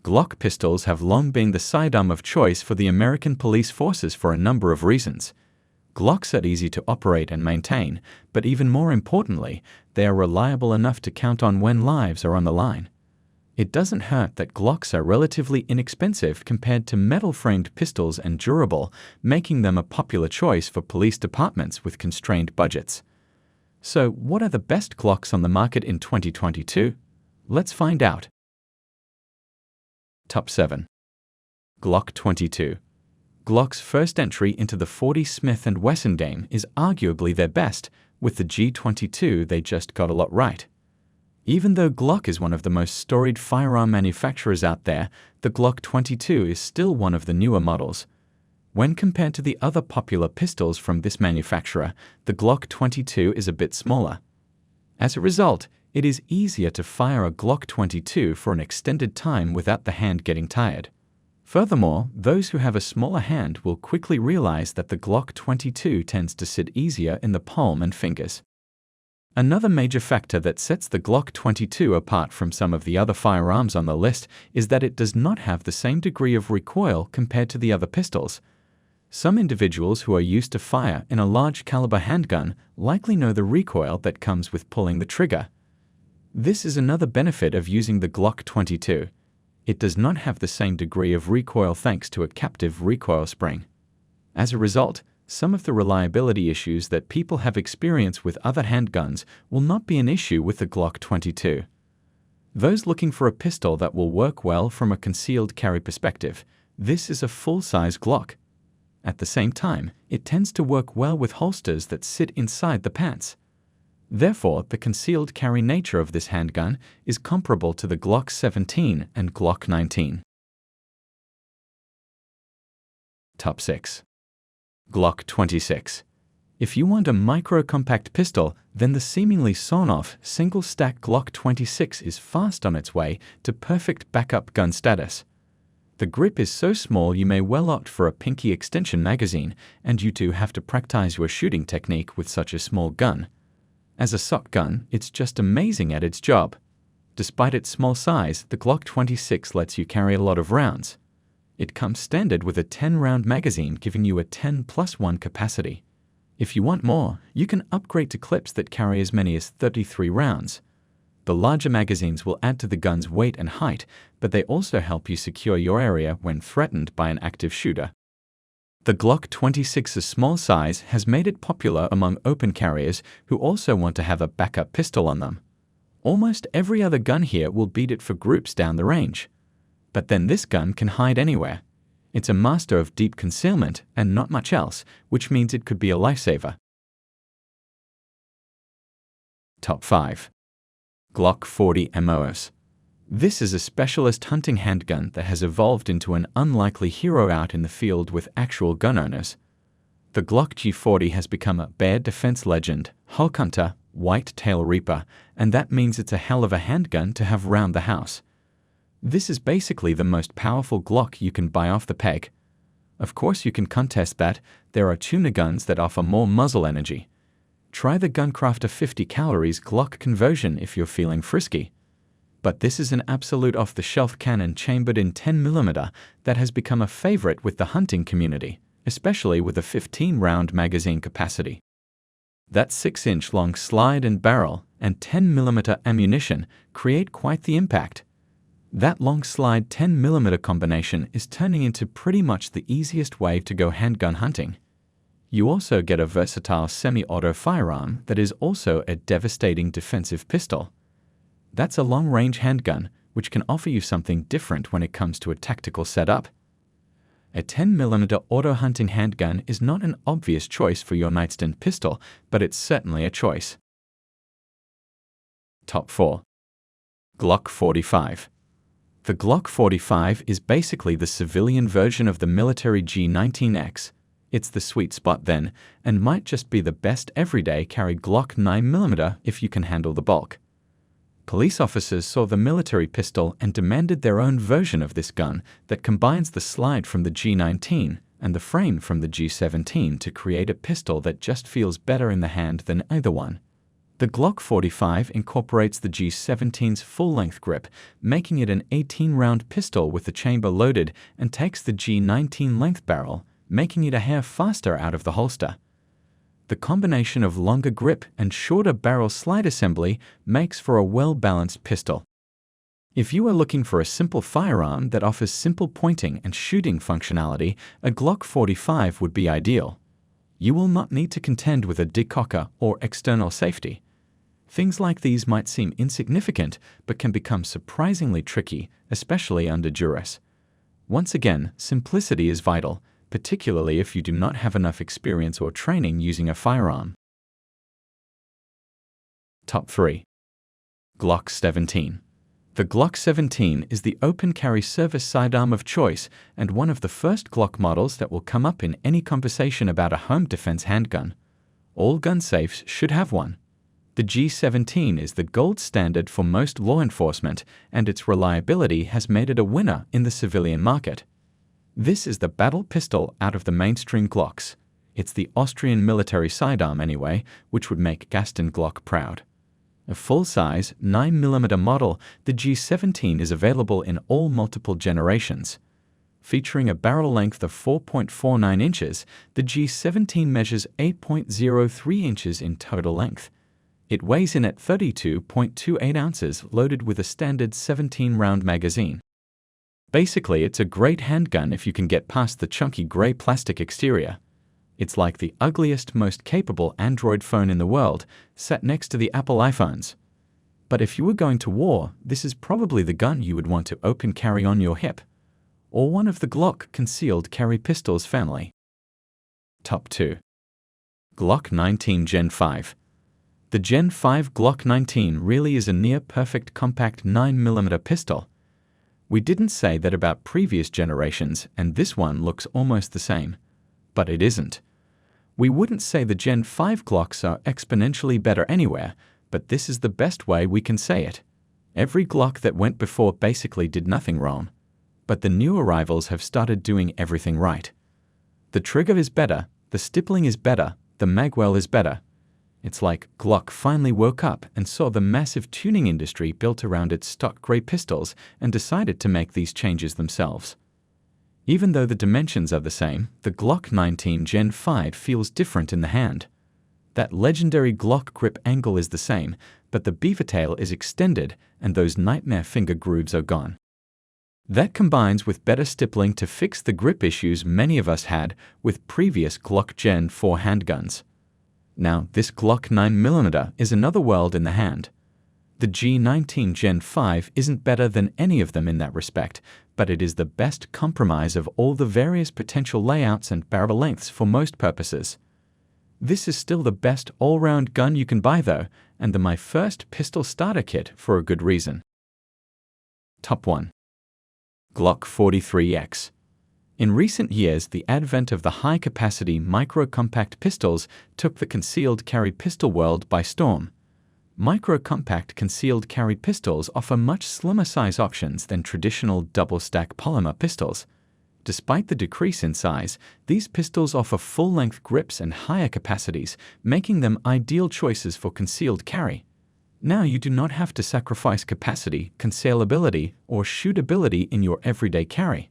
Glock pistols have long been the sidearm of choice for the American police forces for a number of reasons. Glocks are easy to operate and maintain, but even more importantly, they are reliable enough to count on when lives are on the line. It doesn't hurt that Glocks are relatively inexpensive compared to metal-framed pistols and durable, making them a popular choice for police departments with constrained budgets. So, what are the best Glocks on the market in 2022? Let's find out. Top 7. Glock 22. Glock's first entry into the .40 Smith & Wesson game is arguably their best. With the G22 they just got a lot right. Even though Glock is one of the most storied firearm manufacturers out there, the Glock 22 is still one of the newer models. When compared to the other popular pistols from this manufacturer, the Glock 22 is a bit smaller. As a result, it is easier to fire a Glock 22 for an extended time without the hand getting tired. Furthermore, those who have a smaller hand will quickly realize that the Glock 22 tends to sit easier in the palm and fingers. Another major factor that sets the Glock 22 apart from some of the other firearms on the list is that it does not have the same degree of recoil compared to the other pistols. Some individuals who are used to fire in a large caliber handgun likely know the recoil that comes with pulling the trigger. This is another benefit of using the Glock 22. It does not have the same degree of recoil thanks to a captive recoil spring. As a result, some of the reliability issues that people have experienced with other handguns will not be an issue with the Glock 22. Those looking for a pistol that will work well from a concealed carry perspective, this is a full-size Glock. At the same time, it tends to work well with holsters that sit inside the pants. Therefore, the concealed carry nature of this handgun is comparable to the Glock 17 and Glock 19. Top 6. Glock 26. If you want a micro-compact pistol, then the seemingly sawn-off, single-stack Glock 26 is fast on its way to perfect backup gun status. The grip is so small you may well opt for a pinky extension magazine, and you too have to practice your shooting technique with such a small gun. As a shotgun, it's just amazing at its job. Despite its small size, the Glock 26 lets you carry a lot of rounds. It comes standard with a 10-round magazine giving you a 10+1 capacity. If you want more, you can upgrade to clips that carry as many as 33 rounds. The larger magazines will add to the gun's weight and height, but they also help you secure your area when threatened by an active shooter. The Glock 26's small size has made it popular among open carriers who also want to have a backup pistol on them. Almost every other gun here will beat it for groups down the range. But then this gun can hide anywhere. It's a master of deep concealment and not much else, which means it could be a lifesaver. Top 5. Glock 40 MOS. This is a specialist hunting handgun that has evolved into an unlikely hero out in the field with actual gun owners. The Glock G40 has become a bear defense legend, hawk hunter, white-tail reaper, and that means it's a hell of a handgun to have round the house. This is basically the most powerful Glock you can buy off the peg. Of course you can contest that, there are tuner guns that offer more muzzle energy. Try the Guncrafter 50 calories Glock conversion if you're feeling frisky. But this is an absolute off-the-shelf cannon chambered in 10mm that has become a favorite with the hunting community, especially with a 15-round magazine capacity. That 6-inch long slide and barrel and 10mm ammunition create quite the impact. That long slide 10mm combination is turning into pretty much the easiest way to go handgun hunting. You also get a versatile semi-auto firearm that is also a devastating defensive pistol. That's a long-range handgun, which can offer you something different when it comes to a tactical setup. A 10mm auto-hunting handgun is not an obvious choice for your nightstand pistol, but it's certainly a choice. Top 4. Glock 45. The Glock 45 is basically the civilian version of the military G19X. It's the sweet spot then, and might just be the best everyday carry Glock 9mm if you can handle the bulk. Police officers saw the military pistol and demanded their own version of this gun that combines the slide from the G19 and the frame from the G17 to create a pistol that just feels better in the hand than either one. The Glock 45 incorporates the G17's full-length grip, making it an 18-round pistol with the chamber loaded, and takes the G19 length barrel, making it a hair faster out of the holster. The combination of longer grip and shorter barrel slide assembly makes for a well-balanced pistol. If you are looking for a simple firearm that offers simple pointing and shooting functionality, a Glock 45 would be ideal. You will not need to contend with a decocker or external safety. Things like these might seem insignificant, but can become surprisingly tricky, especially under duress. Once again, simplicity is vital, particularly if you do not have enough experience or training using a firearm. Top 3. Glock 17. The Glock 17 is the open-carry service sidearm of choice and one of the first Glock models that will come up in any conversation about a home defense handgun. All gun safes should have one. The G17 is the gold standard for most law enforcement, and its reliability has made it a winner in the civilian market. This is the battle pistol out of the mainstream Glocks. It's the Austrian military sidearm anyway, which would make Gaston Glock proud. A full-size 9mm model, the G17 is available in all multiple generations. Featuring a barrel length of 4.49 inches, the G17 measures 8.03 inches in total length. It weighs in at 32.28 ounces, loaded with a standard 17-round magazine. Basically, it's a great handgun if you can get past the chunky gray plastic exterior. It's like the ugliest, most capable Android phone in the world, sat next to the Apple iPhones. But if you were going to war, this is probably the gun you would want to open carry on your hip, or one of the Glock concealed carry pistols family. Top 2. Glock 19 Gen 5. The Gen 5 Glock 19 really is a near-perfect compact 9mm pistol. We didn't say that about previous generations, and this one looks almost the same. But it isn't. We wouldn't say the Gen 5 Glocks are exponentially better anywhere, but this is the best way we can say it. Every Glock that went before basically did nothing wrong. But the new arrivals have started doing everything right. The trigger is better, the stippling is better, the magwell is better. It's like Glock finally woke up and saw the massive tuning industry built around its stock gray pistols and decided to make these changes themselves. Even though the dimensions are the same, the Glock 19 Gen 5 feels different in the hand. That legendary Glock grip angle is the same, but the beaver tail is extended and those nightmare finger grooves are gone. That combines with better stippling to fix the grip issues many of us had with previous Glock Gen 4 handguns. Now, this Glock 9mm is another world in the hand. The G19 Gen 5 isn't better than any of them in that respect, but it is the best compromise of all the various potential layouts and barrel lengths for most purposes. This is still the best all-round gun you can buy though, and my first pistol starter kit for a good reason. Top 1. Glock 43X. In recent years, the advent of the high-capacity micro-compact pistols took the concealed carry pistol world by storm. Micro-compact concealed carry pistols offer much slimmer size options than traditional double-stack polymer pistols. Despite the decrease in size, these pistols offer full-length grips and higher capacities, making them ideal choices for concealed carry. Now you do not have to sacrifice capacity, concealability, or shootability in your everyday carry.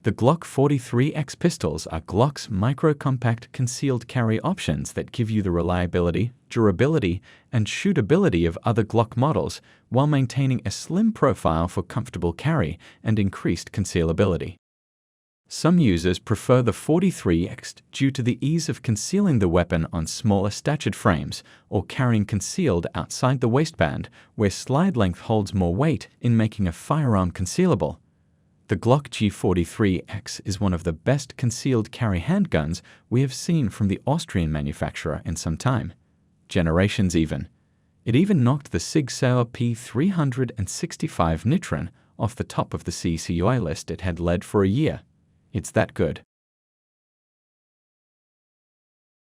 The Glock 43X pistols are Glock's micro-compact concealed carry options that give you the reliability, durability, and shootability of other Glock models while maintaining a slim profile for comfortable carry and increased concealability. Some users prefer the 43X due to the ease of concealing the weapon on smaller statured frames or carrying concealed outside the waistband, where slide length holds more weight in making a firearm concealable. The Glock G43X is one of the best concealed carry handguns we have seen from the Austrian manufacturer in some time. Generations even. It even knocked the Sig Sauer P365 Nitron off the top of the CCUI list it had led for a year. It's that good.